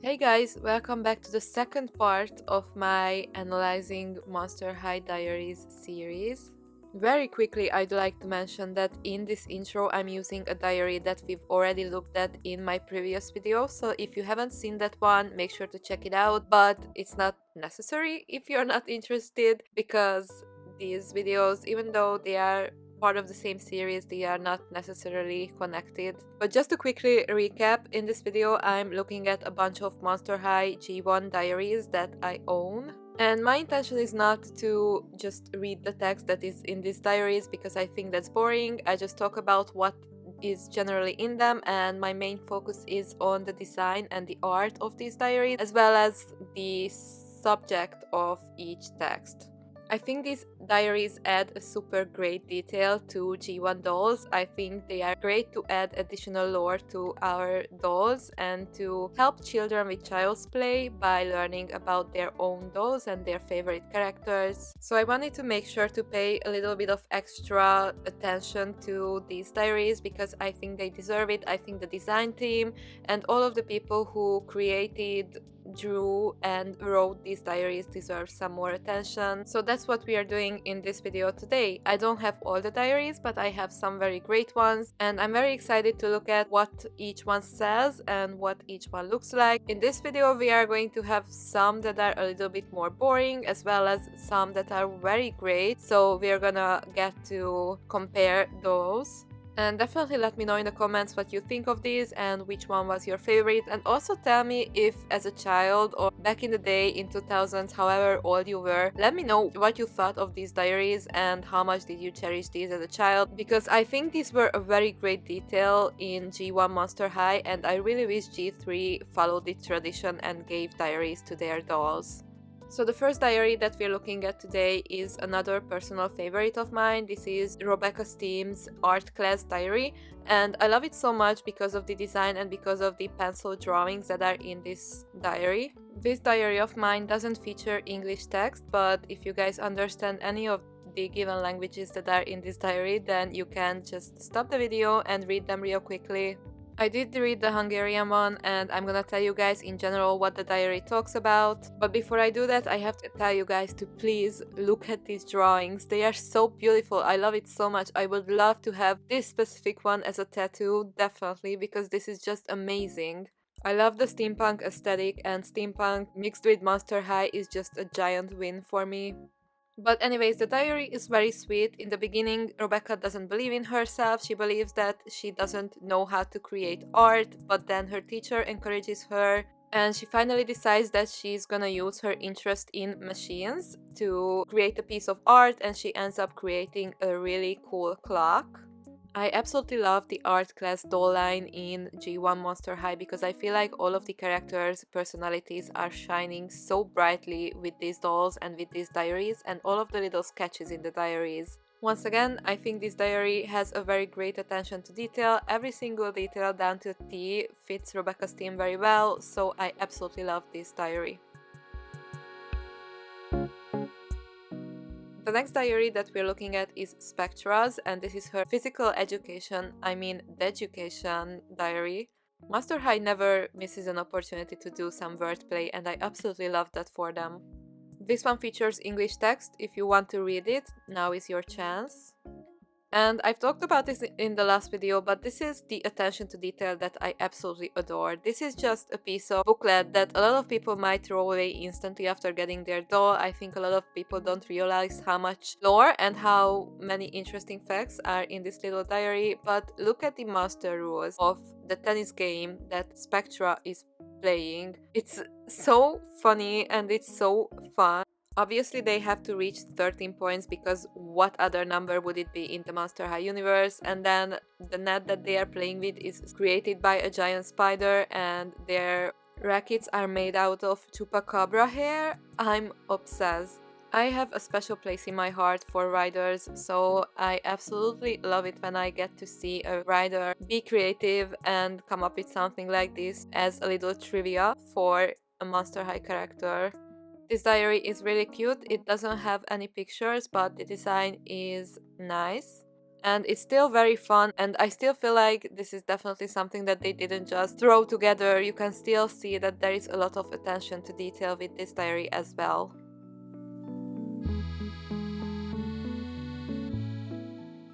Hey guys, welcome back to the second part of my Analyzing Monster High Diaries series. Very quickly, I'd like to mention that in this intro, I'm using a diary that we've already looked at in my previous video, so if you haven't seen that one, make sure to check it out, but it's not necessary if you're not interested, because these videos, even though they are part of the same series, they are not necessarily connected. But just to quickly recap, in this video I'm looking at a bunch of Monster High G1 diaries that I own. And my intention is not to just read the text that is in these diaries because I think that's boring. I just talk about what is generally in them, and my main focus is on the design and the art of these diaries as well as the subject of each text. I think these diaries add a super great detail to G1 dolls. I think they are great to add additional lore to our dolls and to help children with child's play by learning about their own dolls and their favorite characters. So I wanted to make sure to pay a little bit of extra attention to these diaries because I think they deserve it. I think the design team and all of the people who created, drew and wrote these diaries deserve some more attention. So that's what we are doing in this video today. I don't have all the diaries, but I have some very great ones, and I'm very excited to look at what each one says and what each one looks like. In this video we are going to have some that are a little bit more boring as well as some that are very great, so we are gonna get to compare those. And definitely let me know in the comments what you think of these and which one was your favorite, and also tell me if as a child or back in the day in 2000s, however old you were, let me know what you thought of these diaries and how much did you cherish these as a child, because I think these were a very great detail in G1 Monster High and I really wish G3 followed the tradition and gave diaries to their dolls. So the first diary that we're looking at today is another personal favorite of mine. This is Rebecca Steam's art class diary, and I love it so much because of the design and because of the pencil drawings that are in this diary. This diary of mine doesn't feature English text, but if you guys understand any of the given languages that are in this diary, then you can just stop the video and read them real quickly. I did read the Hungarian one and I'm gonna tell you guys in general what the diary talks about, but before I do that I have to tell you guys to please look at these drawings. They are so beautiful, I love it so much. I would love to have this specific one as a tattoo, definitely, because this is just amazing. I love the steampunk aesthetic, and steampunk mixed with Monster High is just a giant win for me. But anyways, the diary is very sweet. In the beginning, Rebecca doesn't believe in herself. She believes that she doesn't know how to create art, but then her teacher encourages her and she finally decides that she's gonna use her interest in machines to create a piece of art, and she ends up creating a really cool clock. I absolutely love the art class doll line in G1 Monster High because I feel like all of the characters' personalities are shining so brightly with these dolls and with these diaries and all of the little sketches in the diaries. Once again, I think this diary has a very great attention to detail. Every single detail down to a T fits Rebecca's theme very well, so I absolutely love this diary. The next diary that we're looking at is Spectra's, and this is her physical education, education diary. Master High never misses an opportunity to do some wordplay, and I absolutely love that for them. This one features English text. If you want to read it, now is your chance. And I've talked about this in the last video, but this is the attention to detail that I absolutely adore. This is just a piece of booklet that a lot of people might throw away instantly after getting their doll. I think a lot of people don't realize how much lore and how many interesting facts are in this little diary, but look at the master rules of the tennis game that Spectra is playing. It's so funny and it's so fun. Obviously, they have to reach 13 points because what other number would it be in the Monster High universe? And then the net that they are playing with is created by a giant spider and their rackets are made out of chupacabra hair. I'm obsessed. I have a special place in my heart for riders, so I absolutely love it when I get to see a rider be creative and come up with something like this as a little trivia for a Monster High character. This diary is really cute. It doesn't have any pictures, but the design is nice. and it's still very fun, and I still feel like this is definitely something that they didn't just throw together. You can still see that there is a lot of attention to detail with this diary as well.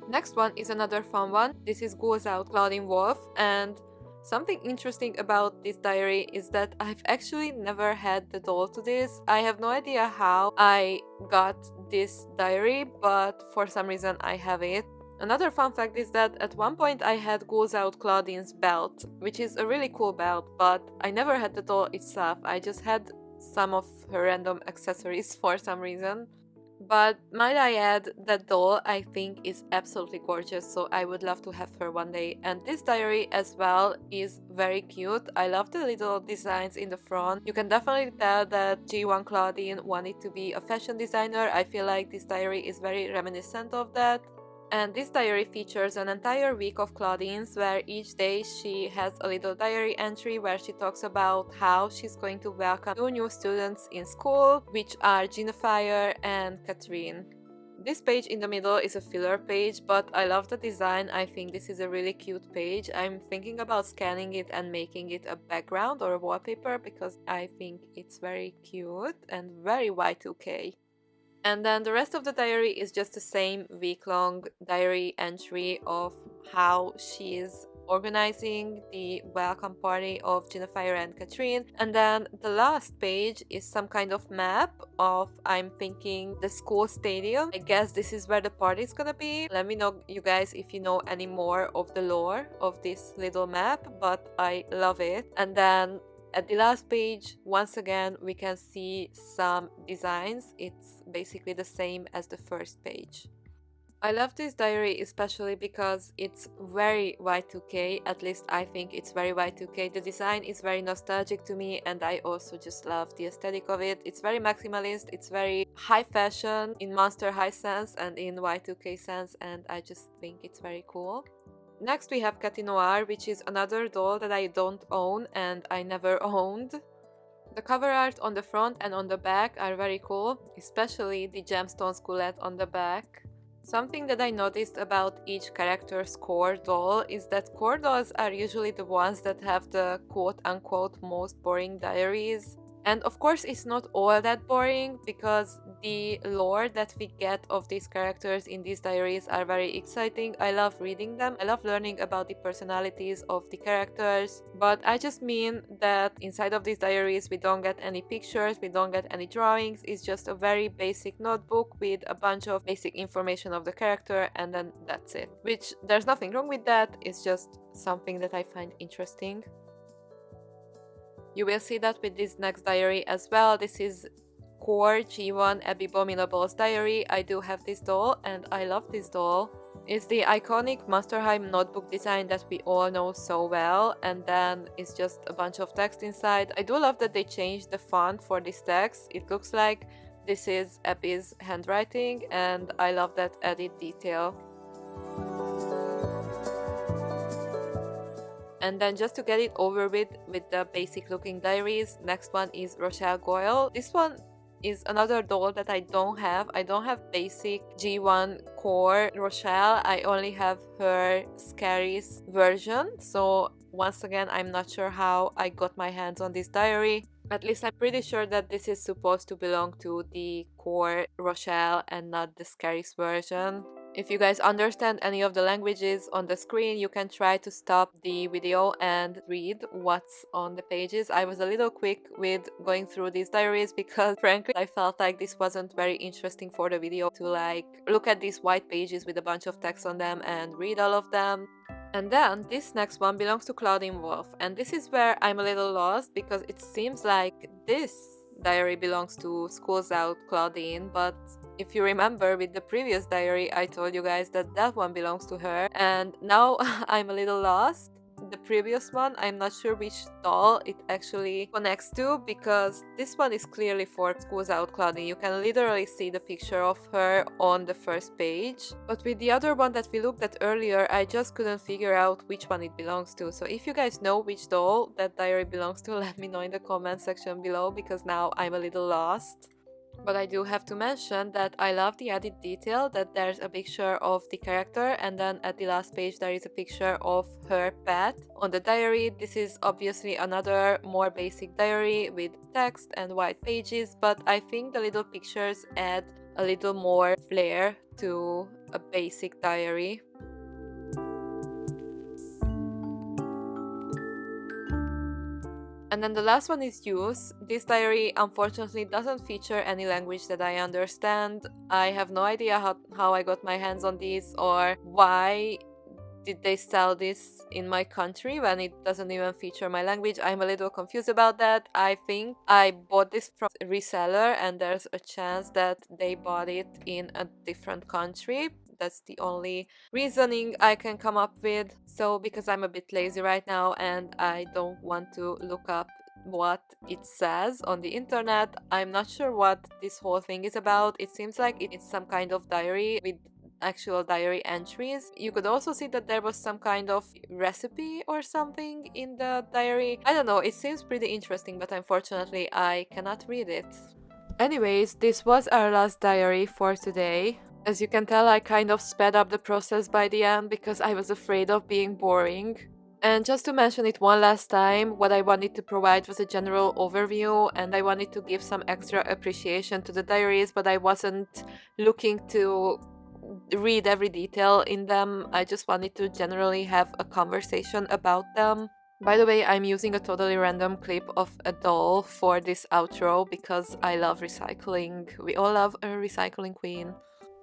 Next one is another fun one. This is Goes Out Claudine Wolf, and something interesting about this diary is that I've actually never had the doll to this. I have no idea how I got this diary, but for some reason I have it. Another fun fact is that at one point I had Goes Out Claudine's belt, which is a really cool belt, but I never had the doll itself. I just had some of her random accessories for some reason. But might I add, that doll I think is absolutely gorgeous, so I would love to have her one day. And this diary as well is very cute. I love the little designs in the front. You can definitely tell that G1 Claudine wanted to be a fashion designer. I feel like this diary is very reminiscent of that. And this diary features an entire week of Claudine's, where each day she has a little diary entry where she talks about how she's going to welcome 2 new students in school, which are Jennifer and Catherine. This page in the middle is a filler page, but I love the design. I think this is a really cute page. I'm thinking about scanning it and making it a background or a wallpaper because I think it's very cute and very Y2K. And then the rest of the diary is just the same week-long diary entry of how she's organizing the welcome party of Jennifer and Catherine. And then the last page is some kind of map of, I'm thinking, the school stadium. I guess this is where the party is gonna be. Let me know, you guys, if you know any more of the lore of this little map, but I love it. And then at the last page, once again, we can see some designs. It's basically the same as the first page. I love this diary especially because it's very Y2K, at least I think it's very Y2K. The design is very nostalgic to me, and I also just love the aesthetic of it. It's very maximalist, it's very high fashion in Monster High sense and in Y2K sense, and I just think it's very cool. Next we have Cathy Noir, which is another doll that I don't own and I never owned. The cover art on the front and on the back are very cool, especially the gemstone skullet on the back. Something that I noticed about each character's core doll is that core dolls are usually the ones that have the quote-unquote most boring diaries. And of course it's not all that boring, because the lore that we get of these characters in these diaries are very exciting. I love reading them, I love learning about the personalities of the characters, but I just mean that inside of these diaries we don't get any pictures, we don't get any drawings. It's just a very basic notebook with a bunch of basic information of the character, and then that's it. Which, there's nothing wrong with that, it's just something that I find interesting. You will see that with this next diary as well. This is Core G1 Abominable's diary. I do have this doll and I love this doll. It's the iconic Monster High notebook design that we all know so well, and then it's just a bunch of text inside. I do love that they changed the font for this text. It looks like this is Abby's handwriting, and I love that added detail. And then just to get it over with the basic looking diaries, next one is Rochelle Goyle. This one is another doll that I don't have. I don't have basic G1 core Rochelle. I only have her Scary's version. So once again, I'm not sure how I got my hands on this diary. At least I'm pretty sure that this is supposed to belong to the core Rochelle and not the Scary's version. If you guys understand any of the languages on the screen, you can try to stop the video and read what's on the pages. I was a little quick with going through these diaries because frankly I felt like this wasn't very interesting for the video to like look at these white pages with a bunch of text on them and read all of them. And then this next one belongs to Claudine Wolf, and this is where I'm a little lost because it seems like this diary belongs to Schools Out Claudine, but if you remember with the previous diary I told you guys that that one belongs to her, and now I'm a little lost. The previous one, I'm not sure which doll it actually connects to, because this one is clearly for Schools Out Claudine. You can literally see the picture of her on the first page. But with the other one that we looked at earlier, I just couldn't figure out which one it belongs to. So if you guys know which doll that diary belongs to, let me know in the comment section below, because now I'm a little lost. But I do have to mention that I love the added detail that there's a picture of the character, and then at the last page there is a picture of her pet. On the diary, this is obviously another more basic diary with text and white pages, but I think the little pictures add a little more flair to a basic diary. And then the last one is use. This diary unfortunately doesn't feature any language that I understand. I have no idea how I got my hands on these, or why did they sell this in my country when it doesn't even feature my language. I'm a little confused about that. I think I bought this from a reseller and there's a chance that they bought it in a different country. That's the only reasoning I can come up with. So because I'm a bit lazy right now and I don't want to look up what it says on the internet, I'm not sure what this whole thing is about. It seems like it's some kind of diary with actual diary entries. You could also see that there was some kind of recipe or something in the diary. I don't know, it seems pretty interesting, but unfortunately I cannot read it. Anyways, this was our last diary for today. As you can tell, I kind of sped up the process by the end because I was afraid of being boring. And just to mention it one last time, what I wanted to provide was a general overview, and I wanted to give some extra appreciation to the diaries, but I wasn't looking to read every detail in them. I just wanted to generally have a conversation about them. By the way, I'm using a totally random clip of a doll for this outro because I love recycling. We all love a recycling queen.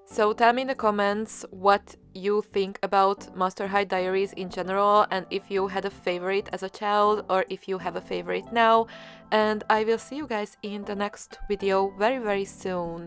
So tell me in the comments what you think about Monster High Diaries in general, and if you had a favorite as a child or if you have a favorite now. And I will see you guys in the next video very soon.